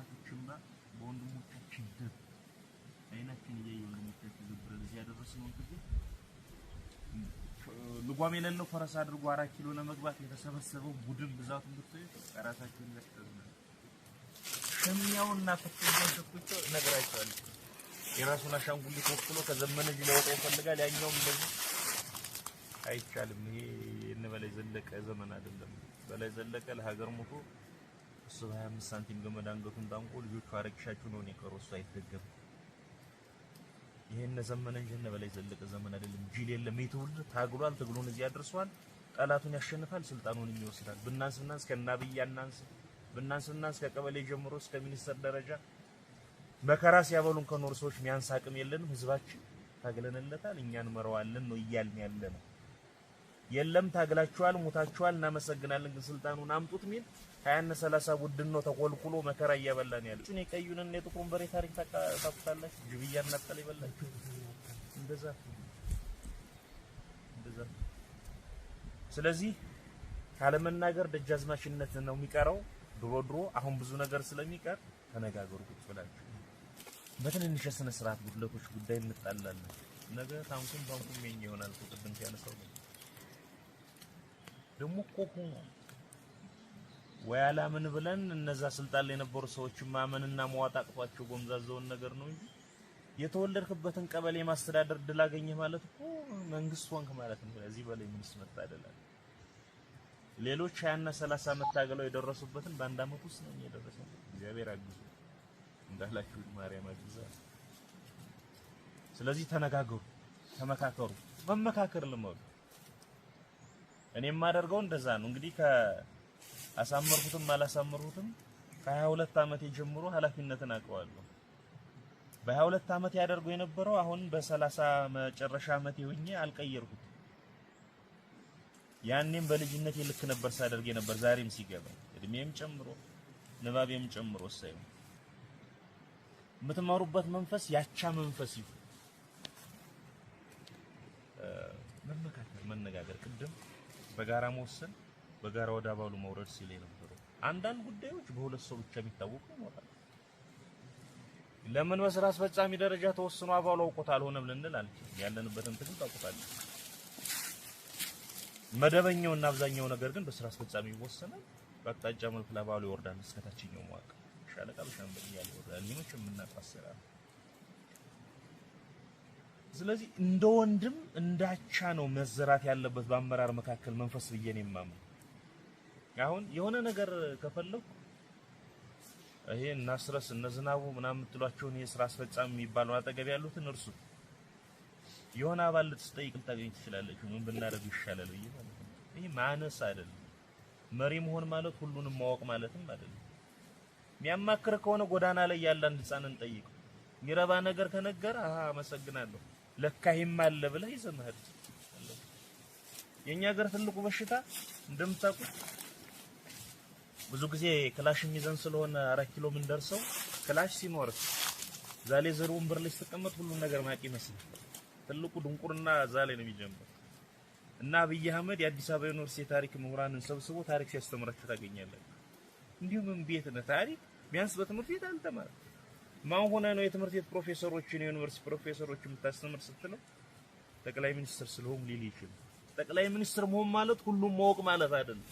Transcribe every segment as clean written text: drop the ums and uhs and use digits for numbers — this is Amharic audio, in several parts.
በእናቶችና በወንድሞቻችን ደም አይናችን እያየ ወንድሞቻችን ዝብረን እዚህ ያደረስነው እንግዲህ ልጓም የሌለው ፈረስ አድርጎ 4 ኪሎ ለመግባት የተሰበሰበው ቡድን ብዛቱን ብትይ ራሳችንን ያስተዝናል። ሸሚያውና ፈተኛው ተኩቶ ነገራቸዋል። የራሱን አሻንጉሊት ወክሎ ከዘመነ እዚህ ሊወጣው ይፈልጋል። ያኛውም እንደዚህ አይቻልም። ይሄ የነበላይ ዘለቀ ዘመን አይደለም። በላይ ዘለቀ ለሀገር ሞቶ እሱ 25 ሳንቲም ገመድ አንገቱን ታንቆ ልጆቹ አረግሻችሁ ነው የቀረው። እሱ አይደገም። ይሄን ዘመነ እንጂ በላይ ዘለቀ ዘመን አይደለም። ጂል የለም። የትውልድ ታግሏል። ትግሉን እዚህ ያደርሰዋል። ጠላቱን ያሸንፋል። ስልጣኑን ይወስዳል። ብናንስ ከናብይ ያናንስ ብናንስ ከቀበሌ ጀምሮ እስከ ሚኒስተር ደረጃ መከራ ሲያበሉን ከኖር ሰዎች ሚያንስ አቅም የለንም። ህዝባችን ታግለንለታል። እኛን መረዋለን ነው እያልን ያለነው። የለም ታግላችኋል፣ ሞታችኋል፣ እናመሰግናለን፣ ግን ስልጣኑን አምጡት ሚል 20 30 ቡድን ነው ተቆልቁሎ መከራ እያበላን ያለው። እኔ ቀዩንን የጥቁሩን በሬ ታሪክ ታውቁታላችሁ። ጅብያ እናጠለ ይበላችሁ እንደዛ። ስለዚህ ካለመናገር ደጃዝማችነት ነው የሚቀረው። ድሮ አሁን ብዙ ነገር ስለሚቀር ተነጋገሩ ቁጭ ብላችሁ። በትንንሽ ስነ ስርዓት ጉድለቶች ጉዳይ እንጣላለን። ነገ ታንኩም ባንኩም የኛ ይሆናል። ቁጥብን ያነሳው ደሞ ኮኩ ወያላ ምን ብለን እነዛ ስልጣን ላይ የነበሩ ሰዎች ማመንና መዋጣቅቷቸው ጎምዛዘውን ነገር ነው እንጂ የተወለድክበትን ቀበሌ ማስተዳደር ድል አገኘህ ማለት እኮ መንግስት ወንክ ማለት ነው። እዚህ በላይ ምንስ መታደላል? ሌሎች 20 እና 30 ዓመት ታገለው የደረሱበትን በአንድ አመት ውስጥ ነው የደረሰው። እግዚአብሔር አግዙ እንዳላችሁ ማርያም አግዛ። ስለዚህ ተነጋገሩ፣ ተመካከሩ። መመካከር ልመዱ። እኔ የማደርገው እንደዛ ነው። እንግዲህ ከአሳመርኩትም አላሳመርኩትም ከ22 ዓመት ጀምሮ ኃላፊነትን አውቀዋለሁ። በ22 ዓመት ያደርገው የነበረው አሁን በ30 መጨረሻ ዓመት ሆኜ አልቀየርኩት። ያኔም በልጅነት ልክ ነበር ሳደርግ የነበር። ዛሬም ሲገባ እድሜም ጨምሮ ንባቤም ጨምሮ ሳይሆን የምትማሩበት መንፈስ ያቻ መንፈስ ይሁን። መመካከር፣ መነጋገር፣ ቅድም በጋራ መወሰን፣ በጋራ ወደ አባሉ መውረድ ሲል የነበረው አንዳንድ ጉዳዮች በሁለት ሰው ብቻ የሚታወቁ ይኖራል። ለምን በስራ አስፈጻሚ ደረጃ ተወስኖ አባሉ አውቆት አልሆነም ልንል አንችልም። ያለንበትን ትግል ታውቁታላችሁ። መደበኛውና አብዛኛው ነገር ግን በስራ አስፈጻሚ ይወሰናል። በአቅጣጫ መልክ ለአባሉ ይወርዳል እስከ ታችኛው መዋቅር ሻለቃ በሻምበል እያለ ይወርዳል። ሊኖች የምናቋሰራ። ስለዚህ እንደ ወንድም እንዳቻ ነው መዘራት ያለበት በአመራር መካከል መንፈስ ብዬ ነው የማምነው። አሁን የሆነ ነገር ከፈለኩ ይሄ እናስረስ እነዝናቡ ምናምን የምትሏቸውን የስራ አስፈጻሚ የሚባለው አጠገብ ያሉትን እርሱ የሆነ አባል ልትጠይቅ ልታገኝ ትችላለች። ምን ብናደርግ ይሻላል ብዬ ማለት ነው። ይሄ ማነስ አይደለም። መሪ መሆን ማለት ሁሉንም ማወቅ ማለትም አይደለም። የሚያማክር ከሆነ ጎዳና ላይ ያለ አንድ ህፃንን ጠይቅ። የሚረባ ነገር ከነገረ አመሰግናለሁ ለካሂም አለ ብለህ ይዘመሃል። የኛ ሀገር ትልቁ በሽታ እንደምታውቁት ብዙ ጊዜ ክላሽ የሚዘን ስለሆነ 4 ኪሎ ምን ደርሰው ክላሽ ሲኖር ዛሬ ዘሩ ወንበር ላይ ተቀመጥ ሁሉ ነገር ማቂ መስል ትልቁ ድንቁርና ዛሬ ነው የሚጀምረው። እና አብይ አህመድ የአዲስ አበባ ዩኒቨርሲቲ ታሪክ ምሁራንን ሰብስቦ ታሪክ ሲያስተምራችሁ ታገኛላችሁ። እንዲሁም ቤት ነው ታሪክ ቢያንስ በትምህርት ቤት አልተማረ ማን ሆነ ነው የትምህርት ቤት ፕሮፌሰሮችን የዩኒቨርሲቲ ፕሮፌሰሮችን የምታስተምር ስትለው ጠቅላይ ሚኒስትር ስለሆኑ ሊል ይችላል። ጠቅላይ ሚኒስትር መሆን ማለት ሁሉም ማወቅ ማለት አይደለም።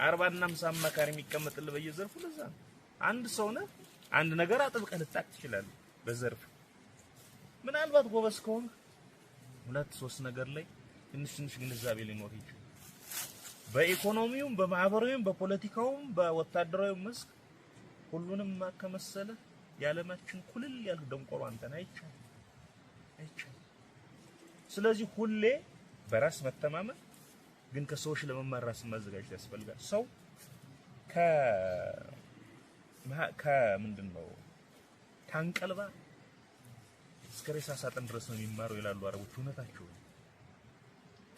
40 እና 50 አማካሪ የሚቀመጥልህ በየዘርፉ ለዛ ነው። አንድ ሰው ነህ አንድ ነገር አጥብቀህ ልታቅ ትችላለህ በዘርፍ ምናልባት ጎበዝ ከሆንክ 2-3 ነገር ላይ ትንሽ ግንዛቤ ሊኖር ይችላል። በኢኮኖሚውም በማህበራዊውም በፖለቲካውም በወታደራዊ መስክ ሁሉንም ማከመሰለ ያለማችን ኩልል ያለ ደንቆሮ አንተን አይቻል። ስለዚህ ሁሌ በራስ መተማመን ግን ከሰዎች ለመማር ራስ ማዘጋጀት ያስፈልጋል። ሰው ከምንድነው ታንቀልባ እስከ ሬሳ ሳጥን ድረስ ነው የሚማረው ይላሉ አረቦች። እውነታቸው ነው።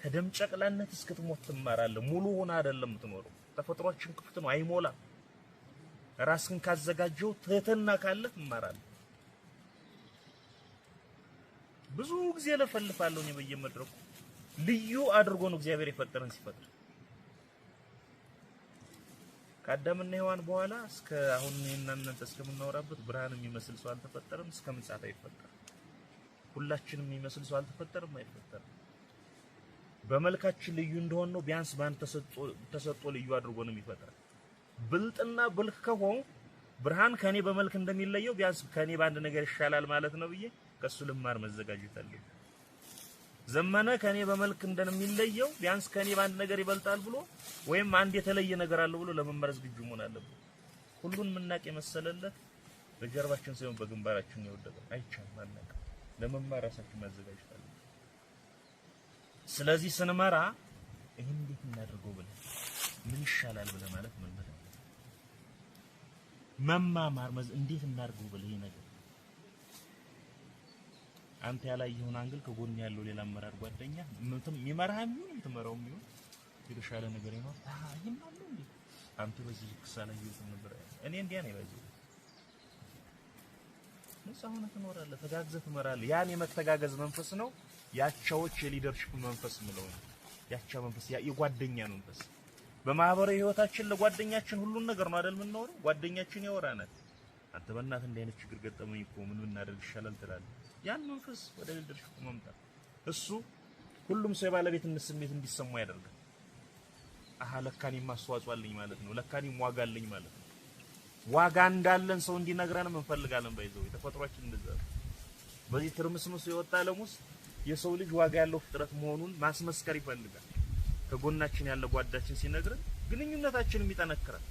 ከደም ጨቅላነት እስክትሞት ትማራለህ። ሙሉ ሆነ አይደለም የምትኖረው። ተፈጥሯችን ክፍት ነው፣ አይሞላም። ራስን ካዘጋጀው ትህትና ካለ ትማራለህ። ብዙ ጊዜ ለፈልፋለሁ ነው በየመድረኩ ልዩ አድርጎ ነው እግዚአብሔር የፈጠረን ሲፈጥር ከአዳምና ሔዋን በኋላ እስከ አሁን እናንተ እስከምናወራበት ብርሃን የሚመስል ሰው አልተፈጠረም። እስከ ምጽአት አይፈጠርም። ሁላችንም የሚመስል ሰው አልተፈጠረም፣ አይፈጠርም። በመልካችን ልዩ እንደሆነ ነው ቢያንስ ባን ተሰጥቶ ልዩ አድርጎ ነው የሚፈጥረን። ብልጥና ብልክ ከሆነ ብርሃን ከኔ በመልክ እንደሚለየው ቢያንስ ከኔ ባንድ ነገር ይሻላል ማለት ነው ብዬ ከሱ ልማር መዘጋጀት አለኝ። ዘመነ ከኔ በመልክ እንደሚለየው ቢያንስ ከኔ ባንድ ነገር ይበልጣል ብሎ ወይም አንድ የተለየ ነገር አለ ብሎ ለመመረዝ ዝግጁ መሆን አለበት። ሁሉን ምናቅ የመሰለለት በጀርባችን ሳይሆን በግንባራችን የወደቀው አይቻልም ማለት ለመማር ራሳችን ማዘጋጀት አለብን። ስለዚህ ስንመራ ይሄን እንዴት እናድርገው ብለን ምን ይሻላል ብለን ማለት ምን ማለት መማማር እንዴት እናድርገው ብለን ይሄ ነገር አንተ ያላየውን አንግል ከጎን ያለው ሌላ አመራር ጓደኛ የሚመራህም ይሁን የምትመራውም ይሁን የተሻለ ነገር ነው። ይሄም አለ እንዴ አንተ በዚህ ክሳላ ይወጣ ነበር እኔ እንዲያ ነው ባይዘው ነፃውና ትኖራለህ፣ ተጋግዘህ ትመራለህ። ያን የመተጋገዝ መንፈስ ነው ያቻዎች የሊደርሺፕ መንፈስ ነው። ያቻ መንፈስ የጓደኛ መንፈስ በማህበራዊ ህይወታችን ለጓደኛችን ሁሉን ነገር ነው አይደል የምንኖረው። ጓደኛችን ያወራናል። አንተ በእናትህ እንደ አይነት ችግር ገጠመኝ እኮ ምን እናደርግ ይሻላል ትላለህ። ያን መንፈስ ወደ ሊደርሺፕ ማምጣት እሱ ሁሉም ሰው የባለቤትነት ስሜት እንዲሰማው ያደርጋል። ለካኔም አስተዋጽኦ አለኝ ማለት ነው። ለካኔም ዋጋ አለኝ ማለት ነው። ዋጋ እንዳለን ሰው እንዲነግረን እንፈልጋለን። ባይዘው የተፈጥሯችን እንደዛ በዚህ ትርምስምስ የወጣ ዓለም ውስጥ የሰው ልጅ ዋጋ ያለው ፍጥረት መሆኑን ማስመስከር ይፈልጋል። ከጎናችን ያለ ጓዳችን ሲነግረን ግንኙነታችንም ይጠነክራል።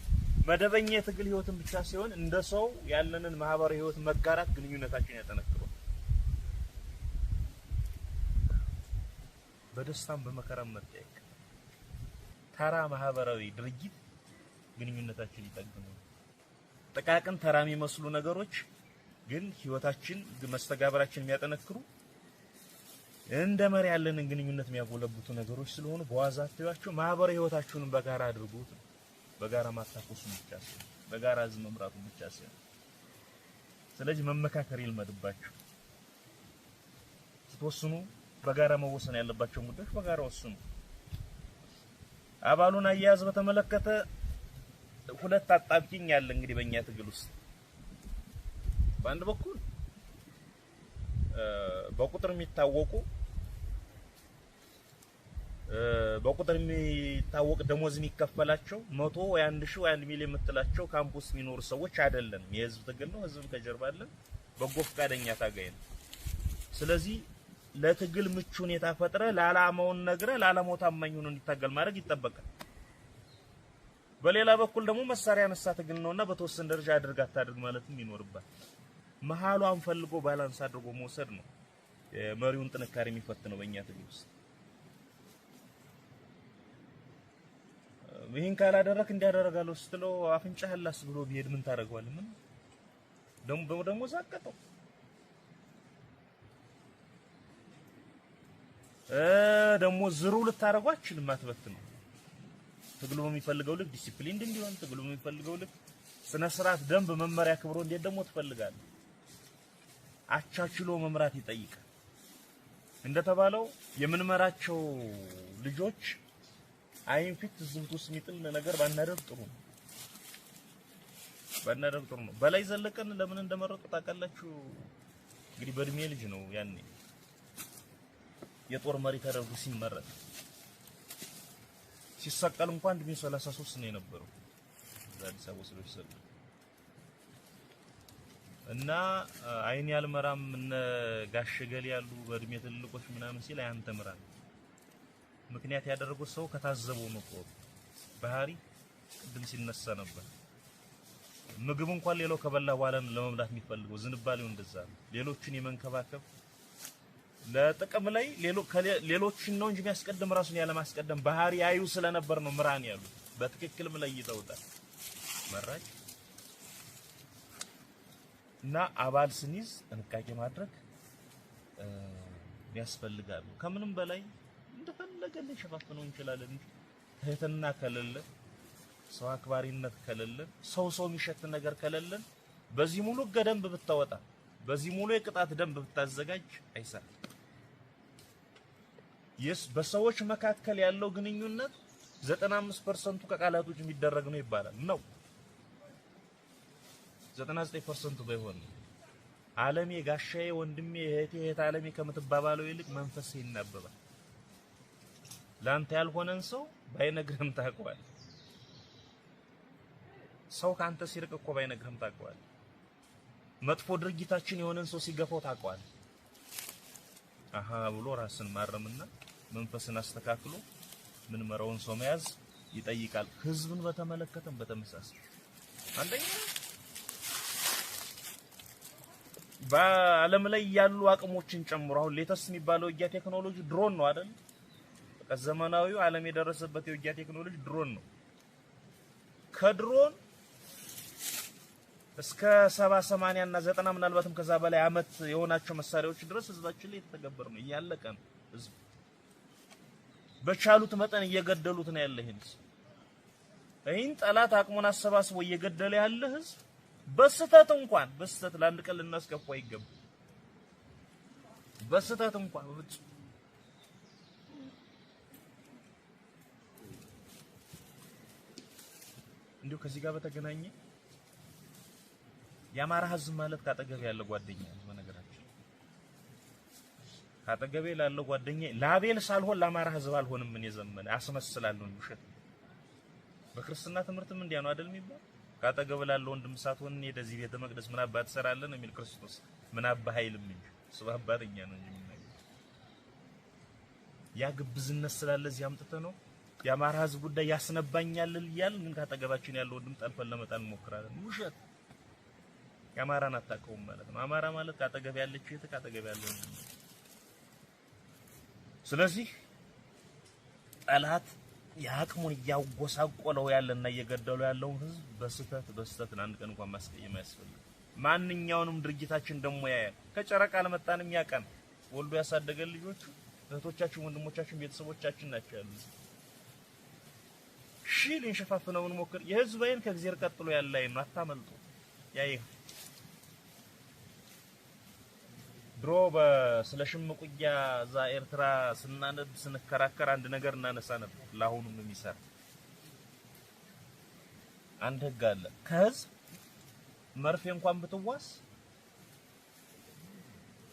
መደበኛ የትግል ህይወትን ብቻ ሳይሆን እንደ ሰው ያለንን ማህበራዊ ህይወት መጋራት ግንኙነታችን ያጠነክራል። በደስታም በመከራም መጠየቅ ተራ ማህበራዊ ድርጊት ግንኙነታችን ይጠግናል። ጥቃቅን ተራ የሚመስሉ ነገሮች ግን ህይወታችን መስተጋብራችን የሚያጠነክሩ እንደ መሪ ያለንን ግንኙነት የሚያጎለብቱ ነገሮች ስለሆኑ በዋዛ አትያቸው። ማህበራዊ ህይወታችሁን በጋራ አድርጉት። በጋራ ማታቆሱ ብቻ ሳይሆን በጋራ ህዝብ መምራቱ ብቻ ሳይሆን ስለዚህ መመካከር ይልመድባችሁ። ስትወስኑ በጋራ መወሰን ያለባቸው ጉዳዮች በጋራ ወስኑ። አባሉን አያያዝ በተመለከተ ሁለት አጣብቂኝ ያለ እንግዲህ በእኛ ትግል ውስጥ በአንድ በኩል በቁጥር የሚታወቁ ደሞዝ የሚከፈላቸው 100 ወይ 1000 ወይ 1 ሚሊዮን የምትላቸው ካምፕስ የሚኖሩ ሰዎች አይደለም። የህዝብ ትግል ነው። ህዝብ ከጀርባ አለ። በጎ ፈቃደኛ ታጋይ ነው። ስለዚህ ለትግል ምቹ ሁኔታ ፈጥረ ለዓላማውን ነግረ ለዓላማው ታማኝ ሆኖ እንዲታገል ማድረግ ይጠበቃል። በሌላ በኩል ደግሞ መሳሪያ ነሳ ትግል ነውና በተወሰነ ደረጃ አድርግ አታድርግ ማለትም ይኖርባል። መሃሏን ፈልጎ ባላንስ አድርጎ መውሰድ ነው የመሪውን ጥንካሬ የሚፈትነው በእኛ ትግል ውስጥ። ይሄን ካላደረክ እንዲያደርጋለሁ ስትለው አፍንጫህን ላስ ብሎ ቢሄድ ምን ታደርገዋለህ? ምን ደግሞ ዛቀጠው ደግሞ ዝሩ ልታረጋው አትችልም። አትበትነው። ትግሉ በሚፈልገው ልክ ዲሲፕሊን እንዲሆን ትግሉ በሚፈልገው ልክ ስነ ስርዓት፣ ደንብ፣ መመሪያ ክብሮ እንዴት ደግሞ ትፈልጋለህ? አቻችሎ መምራት ይጠይቃል። እንደተባለው የምንመራቸው ልጆች አይን ፊት ዝምቱ ስሚጥል ነገር ባናደርግ ጥሩ ነው። በላይ ዘለቀን ለምን እንደመረጡ ታውቃላችሁ? እንግዲህ በእድሜ ልጅ ነው ያኔ የጦር መሪ ተደርጎ ሲመረጥ ሲሰቀል እንኳን እድሜው 33 ነው የነበረው። አዲስ አበባ ሰዎች ሰሉ እና አይን ያልመራም እነ ጋሸገል ያሉ በእድሜ ትልቆች ምናምን ሲል አንተ ምራን ምክንያት ያደረገው ሰው ከታዘበው ነው። ባህሪ ቅድም ሲነሳ ነበር። ምግብ እንኳን ሌላው ከበላ በኋላ ለመብላት የሚፈልገው ዝንባሌው እንደዛ ነው። ሌሎችን የመንከባከብ ለጥቅም ላይ ሌሎችን ነው እንጂ የሚያስቀድም ራሱን ያለ ማስቀደም ባህሪ ያዩ ስለነበር ነው ምራን ያሉ። በትክክልም ለይተውታል። መራጭ እና አባል ስንይዝ ጥንቃቄ ማድረግ ያስፈልጋል። ከምንም በላይ እንደፈለገን ሸፋፍነው እንችላለን እንጂ ትህትና ከሌለ፣ ሰው አክባሪነት ከሌለ፣ ሰው የሚሸት ነገር ከሌለ በዚህ ሙሉ ገደንብ ብታወጣ በዚህ ሙሉ የቅጣት ደንብ ብታዘጋጅ አይሰራም። በሰዎች መካከል ያለው ግንኙነት 95% ከቃላት ውጭ የሚደረግ ነው ይባላል ነው 99% ባይሆን ዓለሜ ጋሻዬ ወንድሜ እህቴ ዓለሜ ከምትባባለው ይልቅ መንፈስ ይናበባል። ላንተ ያልሆነን ሰው ባይነግርህም ታውቀዋለህ። ሰው ካንተ ሲርቅ እኮ ባይነግርህም ታውቀዋለህ። መጥፎ ድርጊታችን የሆነን ሰው ሲገፋው ታውቀዋለህ። አሃ ብሎ ራስን ማረምና መንፈስን አስተካክሎ ምን መራውን ሰው መያዝ ይጠይቃል። ህዝብን በተመለከተም በተመሳሳይ አንደኛ በዓለም ላይ ያሉ አቅሞችን ጨምሮ አሁን ሌተስት የሚባለው የውጊያ ቴክኖሎጂ ድሮን ነው አይደል? ዘመናዊው ዓለም የደረሰበት የውጊያ ቴክኖሎጂ ድሮን ነው። ከድሮን እስከ 70 80 እና 90 ምናልባትም ከዛ በላይ አመት የሆናቸው መሳሪያዎች ድረስ ህዝባችን ላይ የተተገበረ ነው። እያለቀ ነው። ህዝብ በቻሉት መጠን እየገደሉት ነው ያለ ይሄን ጠላት አቅሙን አሰባስቦ እየገደለ ያለ ህዝብ በስተት እንኳን በስተት ለአንድ ቀን ልናስከፋው አይገባም። በስተት እንኳን በፍጹም እንዲሁ ከዚህ ጋር በተገናኘ የአማራ ህዝብ ማለት ካጠገብ ያለ ጓደኛ ነው። በነገራችን ካጠገቤ ላለው ጓደኛ ላቤል ሳልሆን ለአማራ ህዝብ አልሆንም። ምን የዘመነ አስመስላለሁ ውሸት። በክርስትና ትምህርትም እንዲያ ነው አይደል የሚባል ካጠገብ ላለው ወንድም ሳትሆን እንደዚህ ቤተ መቅደስ ምን አባ ትሰራለህ የሚል ክርስቶስ ምን አባ ኃይልም እንጂ እሱ አባተኛ ነው እንጂ ምን ያ ግብዝነት ስላለ እዚህ አምጥተህ ነው የአማራ ህዝብ ጉዳይ ያስነባኛል ይላል። ግን ካጠገባችን ያለው ወንድም ጠልፈን ለመጣል እንሞክራለን። ውሸት። የአማራን አታውቀውም ማለት ነው። አማራ ማለት ካጠገብ ያለችው የት ካጠገብ ያለው ወንድም። ስለዚህ ጠላት ያቅሙን ያጎሳቆለው ያለና እየገደለው ያለው ህዝብ በስተት ለአንድ ቀን እንኳን ማስቀየም አያስፈልግም። ማንኛውንም ድርጊታችን ደግሞ ያያል። ከጨረቃ ለመጣንም ያቀን ወልዶ ያሳደገን ልጆቹ እህቶቻችን፣ ወንድሞቻችን፣ ቤተሰቦቻችን ናቸው ያሉት። ሺል እንሸፋፍነው እንሞክር። የህዝብ አይን ከእግዚአብሔር ቀጥሎ ያለ አይን ነው። አታመልጡ። ያይ ድሮ በስለ ሽምቅ ውጊያ እዛ ኤርትራ ስናነብ ስንከራከር አንድ ነገር እናነሳ ነበር። ለአሁኑም የሚሰራ አንድ ህግ አለ። ከህዝብ መርፌ እንኳን ብትዋስ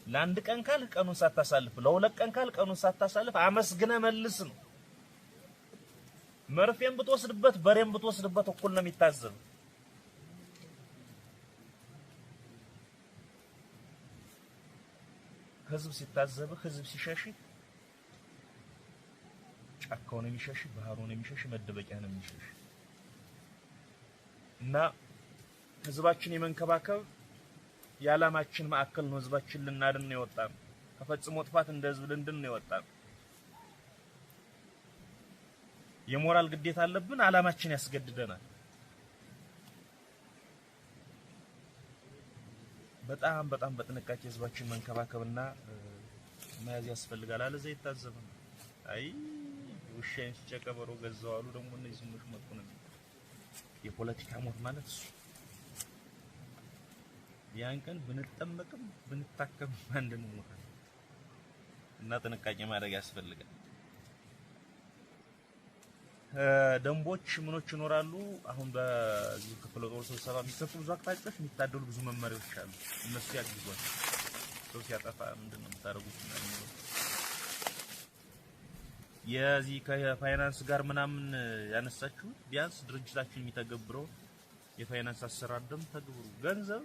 ለአንድ ቀን ካል ቀኑን ሳታሳልፍ፣ ለሁለት ቀን ካል ቀኑን ሳታሳልፍ አመስግነ መልስ ነው። መርፌን ብትወስድበት በሬን ብትወስድበት እኩል ነው የሚታዘብ። ህዝብ ሲታዘብ ህዝብ ሲሸሽ ጫካው ነው የሚሸሽ፣ ባህሩ ነው የሚሸሽ፣ መደበቂያ ነው የሚሸሽ። እና ህዝባችን የመንከባከብ የዓላማችን ማዕከል ነው። ህዝባችን ልናድን ነው የወጣን። ከፈጽሞ ጥፋት እንደ ህዝብ ልንድን ነው የወጣን። የሞራል ግዴታ አለብን። ዓላማችን ያስገድደናል። በጣም በጥንቃቄ ህዝባችን መንከባከብና መያዝ ያስፈልጋል። አለዚያ ይታዘባል። አይ ውሻን ሲጨቀበሮ ገዛው አሉ። ደግሞ እነዚህ ዝሙሽ መጥቶ ነው የፖለቲካ ሞት ማለት እሱ። ያን ቀን ብንጠመቅም ብንታከም አንድ ነው ሞት እና ጥንቃቄ ማድረግ ያስፈልጋል። ደንቦች ምኖች ይኖራሉ። አሁን በዚህ ክፍለ ጦር ስብሰባ የሚሰጡ ብዙ አቅጣጫዎች የሚታደሉ ብዙ መመሪያዎች አሉ። እነሱ ያግዟል። ሰው ሲያጠፋ ምንድነው የምታደርጉት? የዚህ ከፋይናንስ ጋር ምናምን ያነሳችሁ ቢያንስ ድርጅታችን የሚተገብረው የፋይናንስ አሰራር ደንብ ተግብሩ። ገንዘብ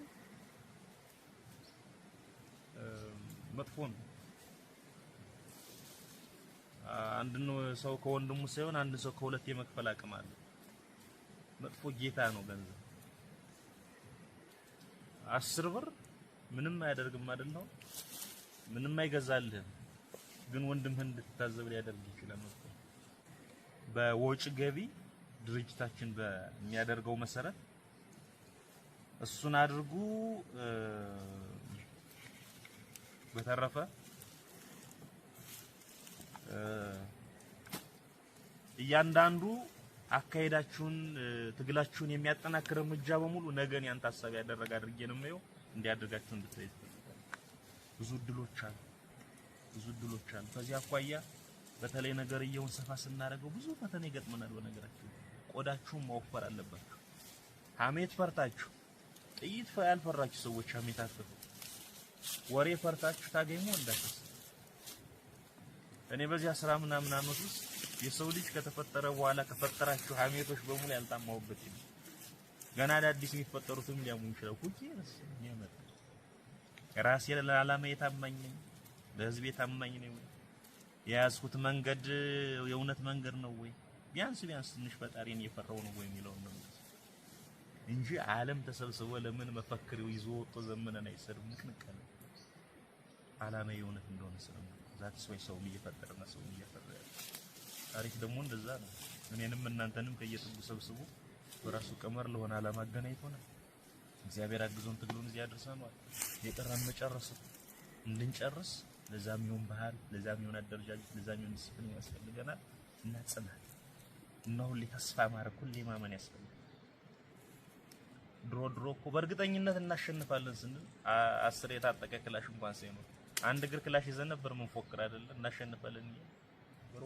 መጥፎ ነው። አንድ ሰው ከወንድሙ ሳይሆን አንድ ሰው ከሁለት የመክፈል አቅም አለ። መጥፎ ጌታ ነው ገንዘብ። 10 ብር ምንም አያደርግም አይደል? ምንም አይገዛልህም፣ ግን ወንድምህን እንድትታዘብ ሊያደርግ ይችላል። በወጪ ገቢ ድርጅታችን በሚያደርገው መሰረት እሱን አድርጉ። በተረፈ እያንዳንዱ አካሄዳችሁን ትግላችሁን የሚያጠናክር እርምጃ በሙሉ ነገን ያን ታሳቢ ያደረገ አድርጌ ነው የማየው። እንዲያደርጋችሁ እንድትይዙ ብዙ እድሎች አሉ። ከዚህ አኳያ በተለይ ነገርየውን ሰፋ ስናደርገው ብዙ ፈተና ይገጥመናል። በነገራችን ቆዳችሁን መወፈር አለባችሁ። ሐሜት ፈርታችሁ ጥይት ያልፈራችሁ ሰዎች ሐሜት አትፈሩ። ወሬ ፈርታችሁ ታገኙ እንዳትስ። እኔ በዚህ 10 ምናምን ዓመት ውስጥ የሰው ልጅ ከተፈጠረ በኋላ ከፈጠራችሁ ሐሜቶች በሙሉ ያልታማውበት ነው። ገና አዳዲስ የሚፈጠሩትም ሊያሙ ይችላል። ሁሉ የሚያመጣ ራሴ ለዓላማ የታማኝ ነኝ፣ ለህዝብ የታማኝ ነኝ። የያዝኩት መንገድ የእውነት መንገድ ነው ወይ? ቢያንስ ትንሽ ፈጣሪን እየፈራው ነው ወይ የሚለው ነው እንጂ ዓለም ተሰብስቦ ለምን መፈክር ይዞ ወጥቶ ዘመነን አይሰድም። ምክንያቱም ዓላማ የእውነት እንደሆነ ስለምን ዛት ሰው እየፈጠረና ሰው እየፈጠረ ታሪክ ደግሞ እንደዛ ነው። እኔንም እናንተንም ከየጥጉ ሰብስቦ በራሱ ቀመር ለሆነ ዓላማ አገናኝቶናል። እግዚአብሔር አግዞን ትግሉን እዚህ አድርሰናል። የቀረን መጨረስ እንድንጨርስ ለዛም ይሁን ባህል፣ ለዛም ይሁን አደረጃጀት፣ ለዛም ይሁን ዲሲፕሊን ያስፈልገናል እና ጽናት እና ሁሌ ተስፋ ማድረግ፣ ሁሌ ማመን ያስፈልጋል። ድሮ እኮ በእርግጠኝነት እናሸንፋለን ስንል 10 የታጠቀ ክላሽ እንኳን ሳይኖር አንድ እግር ክላሽ ይዘን ነበር ምን ፎክር አይደለ እናሸንፋለን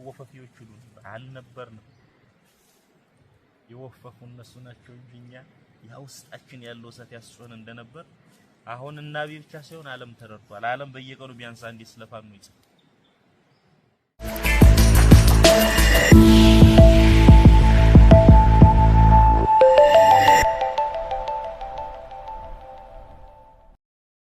ወፈፊዎች ሁሉ አልነበርንም። የወፈፉ እነሱ ናቸው እንጂ እኛ ያ ውስጣችን ያለው እሳት ያስጮን እንደነበር አሁን እናቢ ብቻ ሳይሆን ዓለም ተረድቷል። ዓለም በየቀኑ ቢያንስ አንዴ ስለፋኑ ይጽፍ